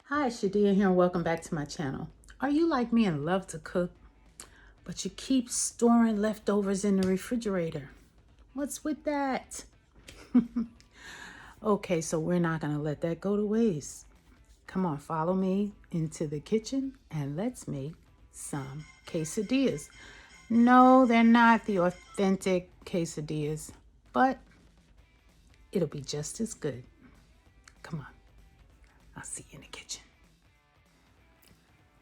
Hi, Shadia here, and welcome back to my channel. Are you like me and love to cook, but you keep storing leftovers in the refrigerator? What's with that? Okay, so we're not going to let that go to waste. Come on, follow me into the kitchen and let's make some quesadillas. No, they're not the authentic quesadillas, but it'll be just as good. Come on, I'll see you in the kitchen.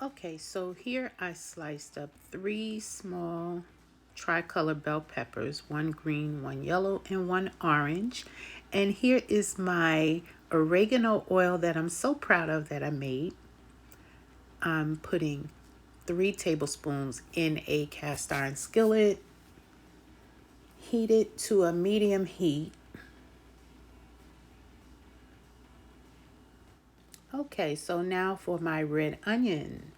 Okay, so here I sliced up 3 small tricolor bell peppers, 1 green, 1 yellow, and 1 orange. And here is my oregano oil that I'm so proud of that I made. I'm putting 3 tablespoons in a cast iron skillet, heat it to a medium heat. Okay, so now for my red onion.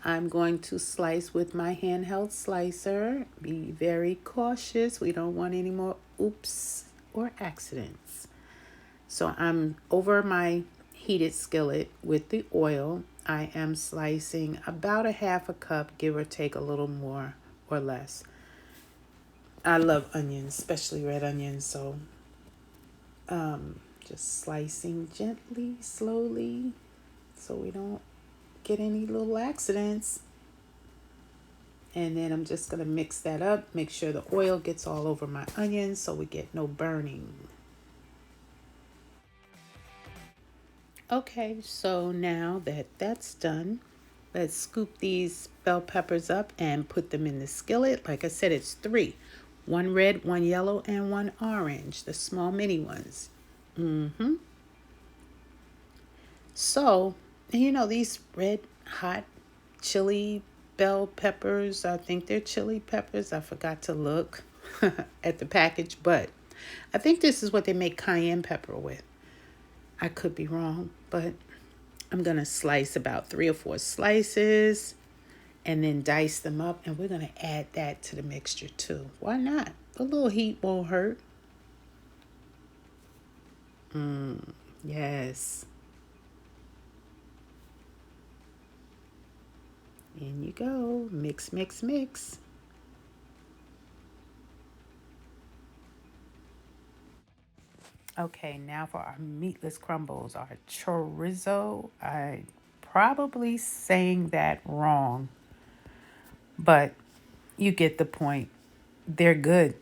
I'm going to slice with my handheld slicer. Be very cautious. We don't want any more oops or accidents. So I'm over my heated skillet with the oil. I am slicing about a half a cup, give or take a little more or less. I love onions, especially red onions, so just slicing gently, slowly, so we don't get any little accidents. And then I'm just going to mix that up, make sure the oil gets all over my onions so we get no burning. Okay, so now that that's done, let's scoop these bell peppers up and put them in the skillet. Like I said, it's 3. 1 red, 1 yellow, and 1 orange, the small mini ones. So, these red hot chili bell peppers, I think they're chili peppers. I forgot to look at the package, but I think this is what they make cayenne pepper with. I could be wrong, but I'm going to slice about 3 or 4 slices and then dice them up, and we're going to add that to the mixture too. Why not? A little heat won't hurt. Yes. In you go. Mix, mix, mix. Okay, now for our meatless crumbles, our chorizo. I probably saying that wrong, but you get the point. They're good.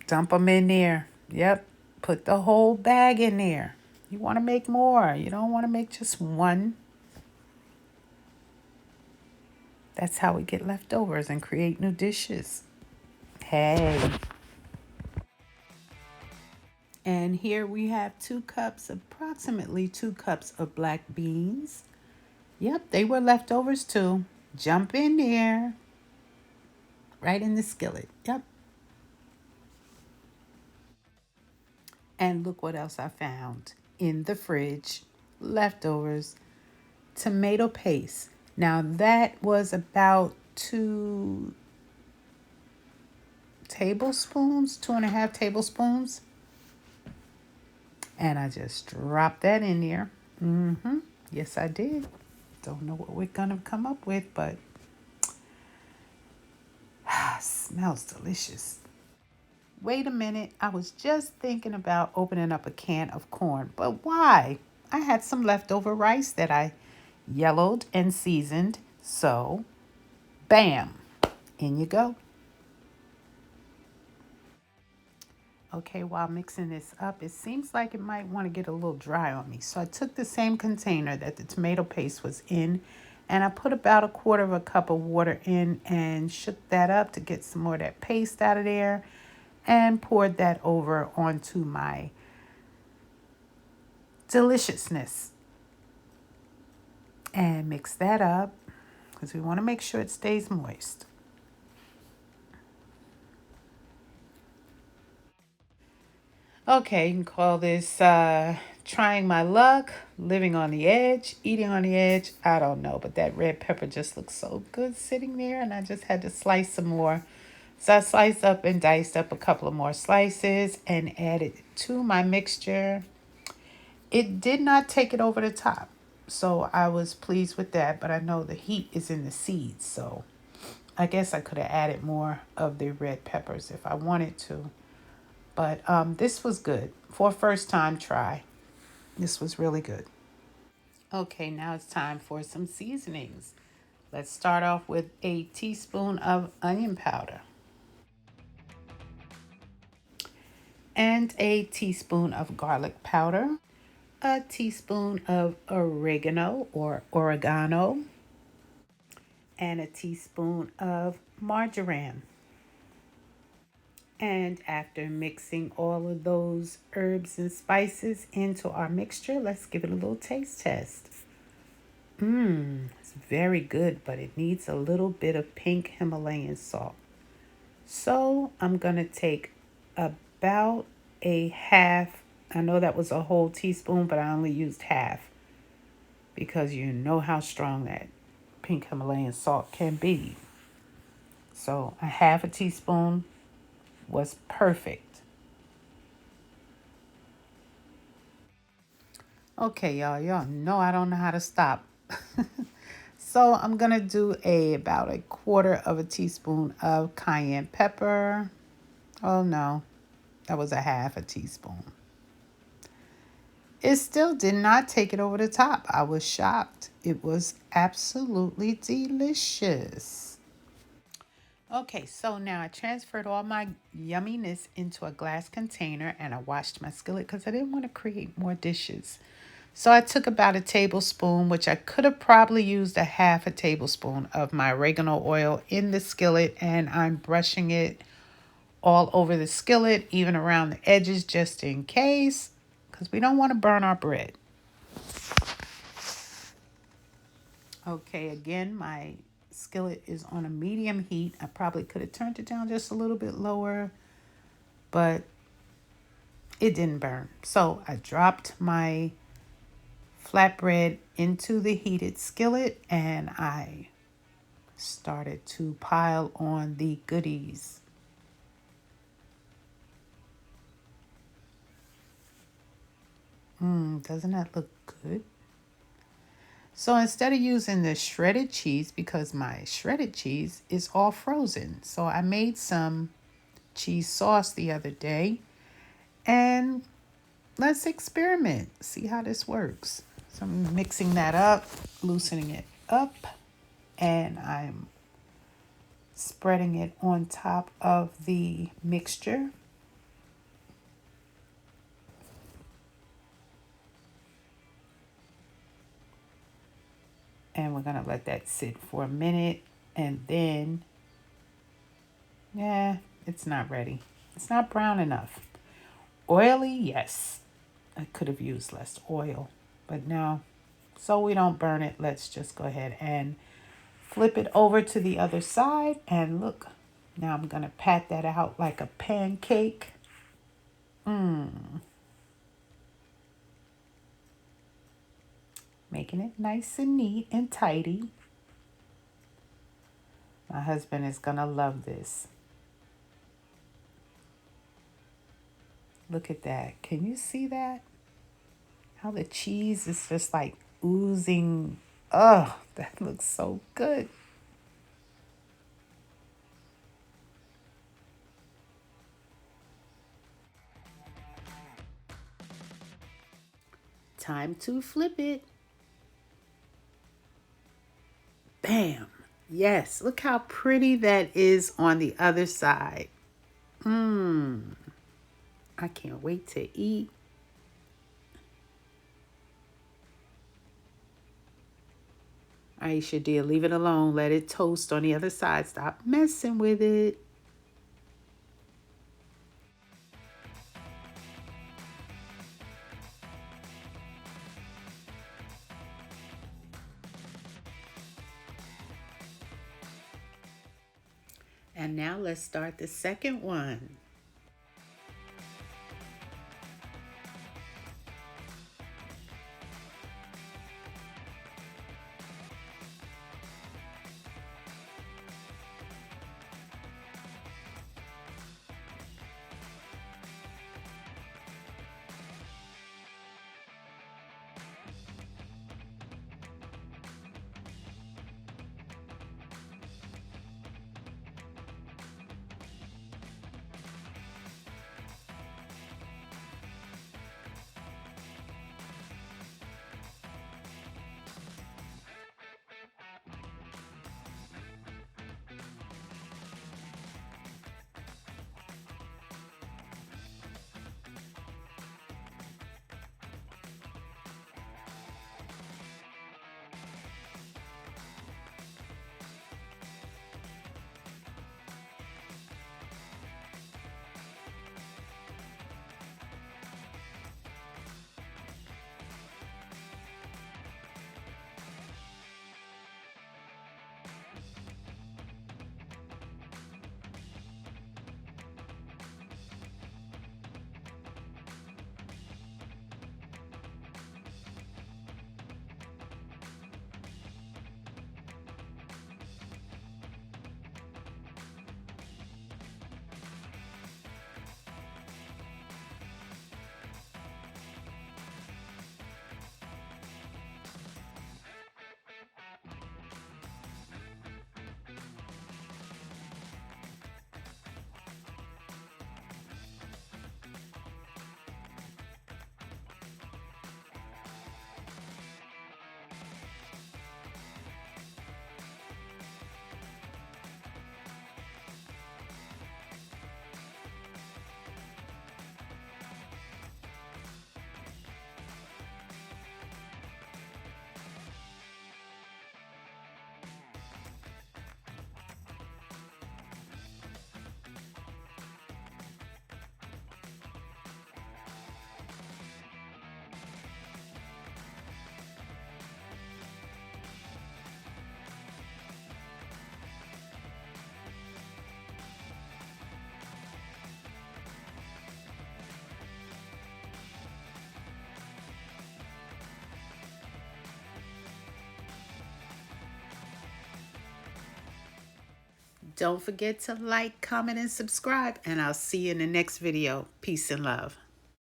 Dump them in there. Yep. Put the whole bag in there. You want to make more. You don't want to make just one. That's how we get leftovers and create new dishes. Hey. And here we have approximately 2 cups of black beans. Yep, they were leftovers too. Jump in there. Right in the skillet. Yep. And look what else I found in the fridge. Leftovers. Tomato paste. Now that was about 2 tablespoons, 2.5 tablespoons. And I just dropped that in there. Yes, I did. Don't know what we're going to come up with, but smells delicious. Wait a minute. I was just thinking about opening up a can of corn, but why? I had some leftover rice that I yellowed and seasoned. So, bam, in you go. Okay, while mixing this up, it seems like it might want to get a little dry on me. So I took the same container that the tomato paste was in, and I put about 1/4 cup of water in and shook that up to get some more of that paste out of there, and poured that over onto my deliciousness. And mix that up because we want to make sure it stays moist. Okay, you can call this trying my luck, living on the edge, eating on the edge. I don't know, but that red pepper just looks so good sitting there, and I just had to slice some more. So I sliced up and diced up a couple of more slices and added to my mixture. It did not take it over the top. So I was pleased with that, but I know the heat is in the seeds, so I guess I could have added more of the red peppers if I wanted to. But this was good. For a first time try, this was really good. Okay, now it's time for some seasonings. Let's start off with a teaspoon of onion powder and a teaspoon of garlic powder, a teaspoon of oregano or oregano, and a teaspoon of marjoram. And after mixing all of those herbs and spices into our mixture, let's give it a little taste test. It's very good, but it needs a little bit of pink Himalayan salt. So I'm going to take about a half. I know that was a whole teaspoon, but I only used half because you know how strong that pink Himalayan salt can be. So a half a teaspoon was perfect. Okay, y'all know I don't know how to stop. So I'm gonna do about a quarter of a teaspoon of cayenne pepper. Oh no, that was a half a teaspoon. It still did not take it over the top. I was shocked. It was absolutely delicious. Okay, so now I transferred all my yumminess into a glass container and I washed my skillet because I didn't want to create more dishes. So I took about a tablespoon, which I could have probably used a half a tablespoon of my oregano oil in the skillet, and I'm brushing it all over the skillet, even around the edges, just in case, because we don't want to burn our bread. Okay, again, my skillet is on a medium heat. I probably could have turned it down just a little bit lower, but it didn't burn. So I dropped my flatbread into the heated skillet and I started to pile on the goodies. Doesn't that look good? So instead of using the shredded cheese, because my shredded cheese is all frozen, so I made some cheese sauce the other day and let's experiment, see how this works. So I'm mixing that up, loosening it up, and I'm spreading it on top of the mixture. And we're going to let that sit for a minute. And then, yeah, it's not ready. It's not brown enough. Oily, yes. I could have used less oil. But no, so we don't burn it, let's just go ahead and flip it over to the other side. And look, now I'm going to pat that out like a pancake. Making it nice and neat and tidy. My husband is going to love this. Look at that. Can you see that? How the cheese is just like oozing. Oh, that looks so good. Time to flip it. Bam. Yes, look how pretty that is on the other side. I can't wait to eat. Aisha, dear, leave it alone. Let it toast on the other side. Stop messing with it. And now let's start the second one. Don't forget to like, comment, and subscribe, and I'll see you in the next video. Peace and love.